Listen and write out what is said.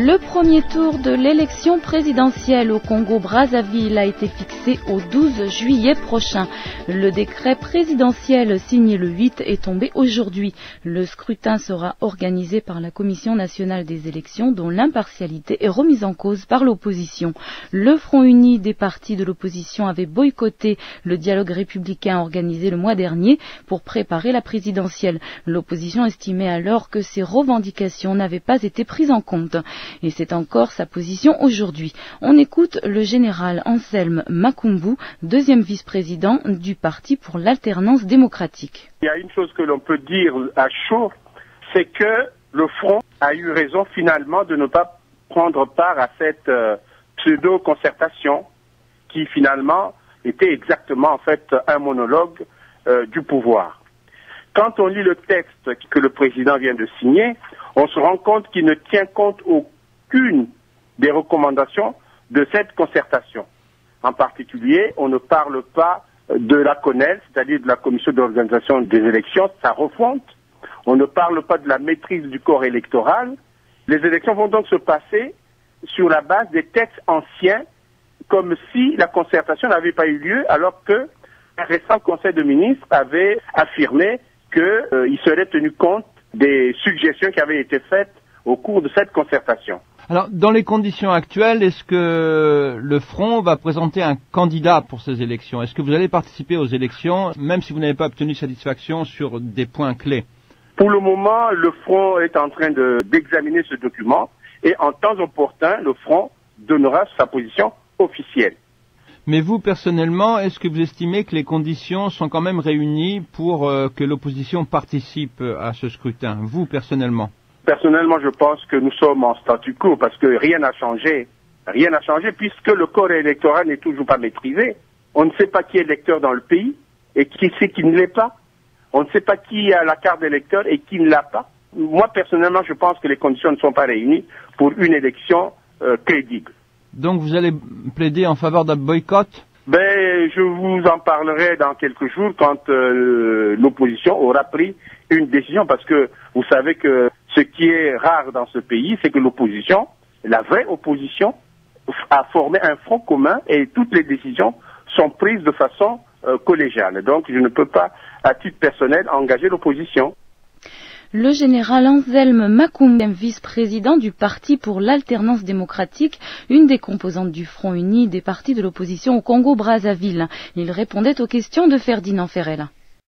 Le premier tour de l'élection présidentielle au Congo-Brazzaville a été fixé au 12 juillet prochain. Le décret présidentiel signé le 8 est tombé aujourd'hui. Le scrutin sera organisé par la Commission nationale des élections dont l'impartialité est remise en cause par l'opposition. Le Front uni des partis de l'opposition avait boycotté le dialogue républicain organisé le mois dernier pour préparer la présidentielle. L'opposition estimait alors que ces revendications n'avaient pas été prises en compte. Et c'est encore sa position aujourd'hui. On écoute le général Anselme Makumbu, deuxième vice-président du Parti pour l'alternance démocratique. Il y a une chose que l'on peut dire à chaud, c'est que le Front a eu raison finalement de ne pas prendre part à cette pseudo-concertation qui finalement était exactement en fait un monologue du pouvoir. Quand on lit le texte que le président vient de signer, on se rend compte qu'il ne tient compte aucune des recommandations de cette concertation. En particulier, on ne parle pas de la CONEL, c'est-à-dire de la Commission d'organisation des élections, sa refonte. On ne parle pas de la maîtrise du corps électoral. Les élections vont donc se passer sur la base des textes anciens, comme si la concertation n'avait pas eu lieu, alors que un récent Conseil de ministres avait affirmé qu'il serait tenu compte des suggestions qui avaient été faites au cours de cette concertation. Alors, dans les conditions actuelles, est-ce que le Front va présenter un candidat pour ces élections? Est-ce que vous allez participer aux élections, même si vous n'avez pas obtenu satisfaction sur des points clés? Pour le moment, le Front est en train d'examiner ce document et en temps opportun, le Front donnera sa position officielle. Mais vous, personnellement, est-ce que vous estimez que les conditions sont quand même réunies pour que l'opposition participe à ce scrutin, vous, personnellement? Personnellement, je pense que nous sommes en statu quo parce que rien n'a changé. Rien n'a changé puisque le corps électoral n'est toujours pas maîtrisé. On ne sait pas qui est électeur dans le pays et qui c'est qui ne l'est pas. On ne sait pas qui a la carte d'électeur et qui ne l'a pas. Moi, personnellement, je pense que les conditions ne sont pas réunies pour une élection crédible. Donc vous allez plaider en faveur d'un boycott? Je vous en parlerai dans quelques jours quand l'opposition aura pris une décision parce que vous savez que ce qui est rare dans ce pays, c'est que l'opposition, la vraie opposition, a formé un front commun et toutes les décisions sont prises de façon collégiale. Donc je ne peux pas, à titre personnel, engager l'opposition. Le général Anselme Makumbu, vice-président du Parti pour l'alternance démocratique, une des composantes du Front uni des partis de l'opposition au Congo-Brazzaville. Il répondait aux questions de Ferdinand Ferrel.